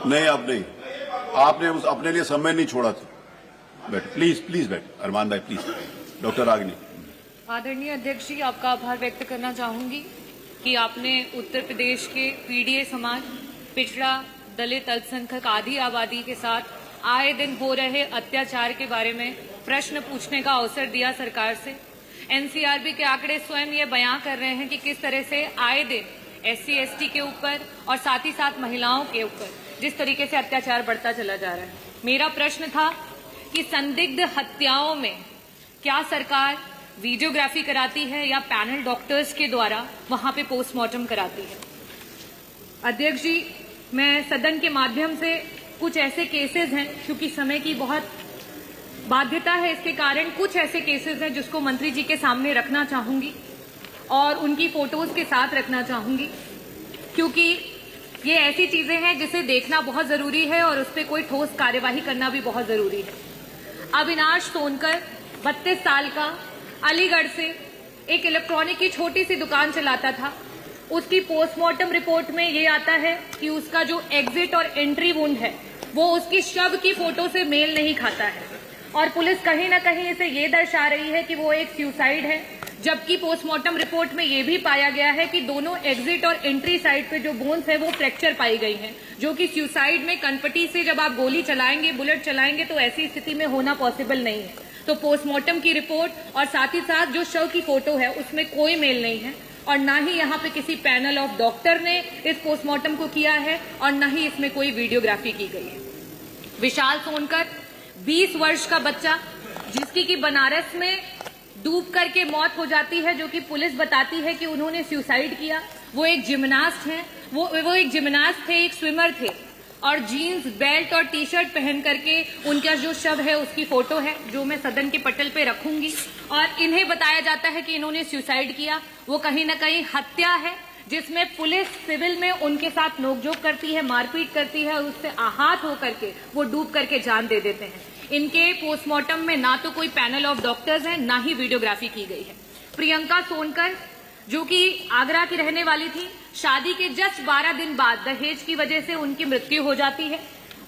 नहीं, अब नहीं, आपने उस अपने लिए समय नहीं छोड़ा था। बैठ, प्लीज बैठ। अरमान भाई प्लीज। डॉक्टर रागिनी। आदरणीय अध्यक्ष जी, आपका आभार व्यक्त करना चाहूंगी कि आपने उत्तर प्रदेश के पीडीए समाज, पिछड़ा, दलित, अल्पसंख्यक आदि आबादी के साथ आए दिन हो रहे अत्याचार के बारे में प्रश्न पूछने का अवसर दिया सरकार से। एनसीआरबी के आंकड़े स्वयं ये बयां कर रहे हैं कि किस तरह से आए दिन SC ST के ऊपर और साथ ही साथ महिलाओं के ऊपर जिस तरीके से अत्याचार बढ़ता चला जा रहा है। मेरा प्रश्न था कि संदिग्ध हत्याओं में क्या सरकार वीडियोग्राफी कराती है या पैनल डॉक्टर्स के द्वारा वहां पे पोस्टमार्टम कराती है। अध्यक्ष जी, मैं सदन के माध्यम से कुछ ऐसे केसेस हैं, क्योंकि समय की बहुत बाध्यता है, इसके कारण कुछ ऐसे केसेस हैं जिसको मंत्री जी के सामने रखना चाहूंगी और उनकी फोटोज के साथ रखना चाहूंगी, क्योंकि ये ऐसी चीजें हैं जिसे देखना बहुत जरूरी है और उस पर कोई ठोस कार्यवाही करना भी बहुत जरूरी है। अविनाश सोनकर 32 साल का, अलीगढ़ से एक इलेक्ट्रॉनिक की छोटी सी दुकान चलाता था। उसकी पोस्टमार्टम रिपोर्ट में ये आता है कि उसका जो एग्जिट और एंट्री वुंड है वो उसकी शव की फोटो से मेल नहीं खाता है और पुलिस कहीं ना कहीं इसे ये दर्शा रही है कि वो एक सुसाइड है, जबकि पोस्टमार्टम रिपोर्ट में ये भी पाया गया है कि दोनों एग्जिट और एंट्री साइड पे जो बोन्स है वो फ्रैक्चर पाई गई हैं, जो कि सुसाइड में कनपटी से जब आप गोली चलाएंगे, बुलेट चलाएंगे तो ऐसी स्थिति में होना पॉसिबल नहीं है। तो पोस्टमार्टम की रिपोर्ट और साथ ही साथ जो शव की फोटो है उसमें कोई मेल नहीं है और ना ही यहाँ पे किसी पैनल ऑफ डॉक्टर ने इस पोस्टमार्टम को किया है और ना ही इसमें कोई वीडियोग्राफी की गई है। विशाल सोनकर 20 वर्ष का बच्चा, जिसकी कि बनारस में डूब करके मौत हो जाती है, जो कि पुलिस बताती है कि उन्होंने सुसाइड किया। वो एक जिम्नास्ट हैं, वो एक जिम्नास्ट थे, एक स्विमर थे और जीन्स, बेल्ट और टी-शर्ट पहन करके उनका जो शव है उसकी फोटो है, जो मैं सदन के पटल पे रखूंगी। और इन्हें बताया जाता है कि इन्होंने सुसाइड किया। वो कहीं ना कहीं हत्या है, जिसमें पुलिस सिविल में उनके साथ नोकझोंक करती है, मारपीट करती है और उससे आहत होकर के वो डूब करके जान दे देते हैं। इनके पोस्टमार्टम में ना तो कोई पैनल ऑफ डॉक्टर्स है, ना ही वीडियोग्राफी की गई है। प्रियंका सोनकर, जो कि आगरा की रहने वाली थी, शादी के जस्ट 12 दिन बाद दहेज की वजह से उनकी मृत्यु हो जाती है।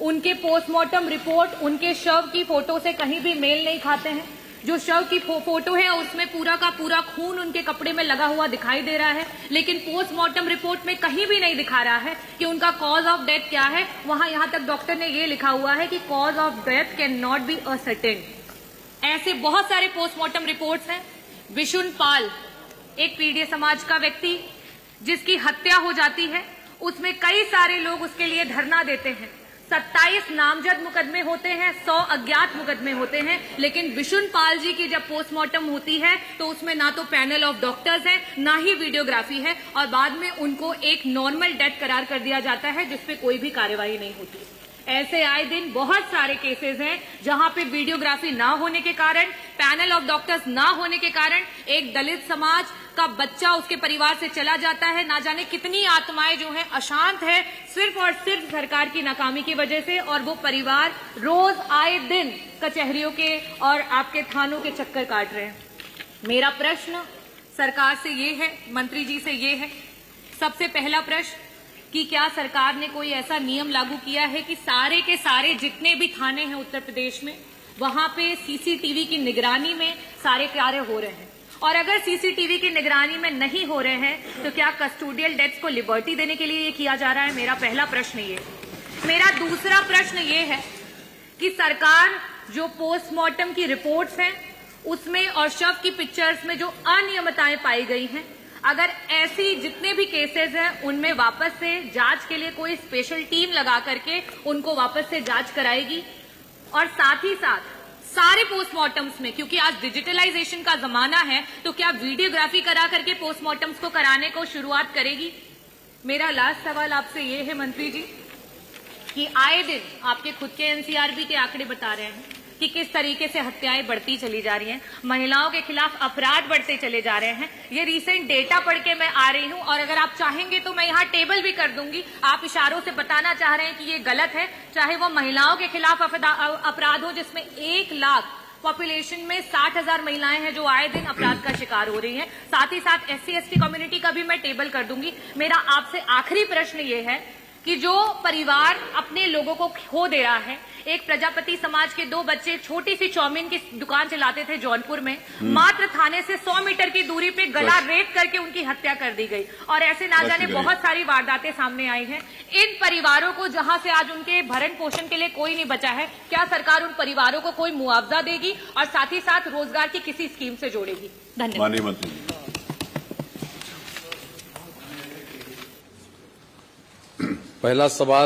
उनके पोस्टमार्टम रिपोर्ट उनके शव की फोटो से कहीं भी मेल नहीं खाते हैं। जो शव की फोटो है उसमें पूरा का पूरा खून उनके कपड़े में लगा हुआ दिखाई दे रहा है, लेकिन पोस्टमार्टम रिपोर्ट में कहीं भी नहीं दिखा रहा है कि उनका कॉज ऑफ डेथ क्या है। वहां यहां तक डॉक्टर ने ये लिखा हुआ है कि cause of death can not be ascertain. ऐसे बहुत सारे पोस्टमार्टम रिपोर्ट्स हैं। विशुन पाल, एक पीडीए समाज का व्यक्ति जिसकी हत्या हो जाती है, उसमें कई सारे लोग उसके लिए धरना देते हैं। 27 नामजद मुकदमे होते हैं, 100 अज्ञात मुकदमे होते हैं, लेकिन विशुन पाल जी की जब पोस्टमार्टम होती है तो उसमें ना तो पैनल ऑफ डॉक्टर्स है, ना ही वीडियोग्राफी है और बाद में उनको एक नॉर्मल डेथ करार कर दिया जाता है जिसपे कोई भी कार्रवाई नहीं होती। ऐसे आए दिन बहुत सारे केसेस हैं जहां पे वीडियोग्राफी ना होने के कारण, पैनल ऑफ डॉक्टर्स ना होने के कारण एक दलित समाज का बच्चा उसके परिवार से चला जाता है। ना जाने कितनी आत्माएं जो हैं अशांत है सिर्फ और सिर्फ सरकार की नाकामी की वजह से, और वो परिवार रोज आए दिन कचहरियों के और आपके थानों के चक्कर काट रहे हैं। मेरा प्रश्न सरकार से ये है, मंत्री जी से ये है, सबसे पहला प्रश्न कि क्या सरकार ने कोई ऐसा नियम लागू किया है कि सारे के सारे जितने भी थाने हैं उत्तर प्रदेश में, वहां पे सीसीटीवी की निगरानी में सारे कार्य हो रहे हैं? और अगर सीसीटीवी की निगरानी में नहीं हो रहे हैं तो क्या कस्टोडियल डेथ्स को लिबर्टी देने के लिए ये किया जा रहा है? मेरा पहला प्रश्न ये। मेरा दूसरा प्रश्न ये है कि सरकार जो पोस्टमार्टम की रिपोर्ट्स हैं उसमें और शव की पिक्चर्स में जो अनियमितताएं पाई गई हैं, अगर ऐसी जितने भी केसेस हैं उनमें वापस से जांच के लिए कोई स्पेशल टीम लगा करके उनको वापस से जांच कराएगी, और साथ ही साथ सारे पोस्टमार्टम्स में, क्योंकि आज डिजिटलाइजेशन का जमाना है, तो क्या वीडियोग्राफी करा करके पोस्टमार्टम्स को कराने को शुरुआत करेगी? मेरा लास्ट सवाल आपसे ये है मंत्री जी कि आए दिन आपके खुद के एनसीआरबी के आंकड़े बता रहे हैं कि किस तरीके से हत्याएं बढ़ती चली जा रही हैं, महिलाओं के खिलाफ अपराध बढ़ते चले जा रहे हैं। ये रीसेंट डेटा पढ़ के मैं आ रही हूं और अगर आप चाहेंगे तो मैं यहाँ टेबल भी कर दूंगी। आप इशारों से बताना चाह रहे हैं कि ये गलत है, चाहे वो महिलाओं के खिलाफ अपराध हो जिसमें 1 लाख पॉपुलेशन में 60,000 महिलाएं हैं जो आए दिन अपराध का शिकार हो रही हैं। साथ ही साथ SC ST कम्युनिटी का भी मैं टेबल कर दूंगी। मेरा आपसे आखिरी प्रश्न ये है कि जो परिवार अपने लोगों को खो दे रहा है, एक प्रजापति समाज के 2 बच्चे छोटी सी चाउमीन की दुकान चलाते थे जौनपुर में, मात्र थाने से 100 मीटर की दूरी पे गला रेत करके उनकी हत्या कर दी गई। और ऐसे ना जाने बहुत सारी वारदातें सामने आई हैं। इन परिवारों को जहां से आज उनके भरण पोषण के लिए कोई नहीं बचा है, क्या सरकार उन परिवारों को कोई मुआवजा देगी और साथ ही साथ रोजगार की किसी स्कीम से जोड़ेगी? धन्यवाद। माननीय मंत्री जी। पहला सवाल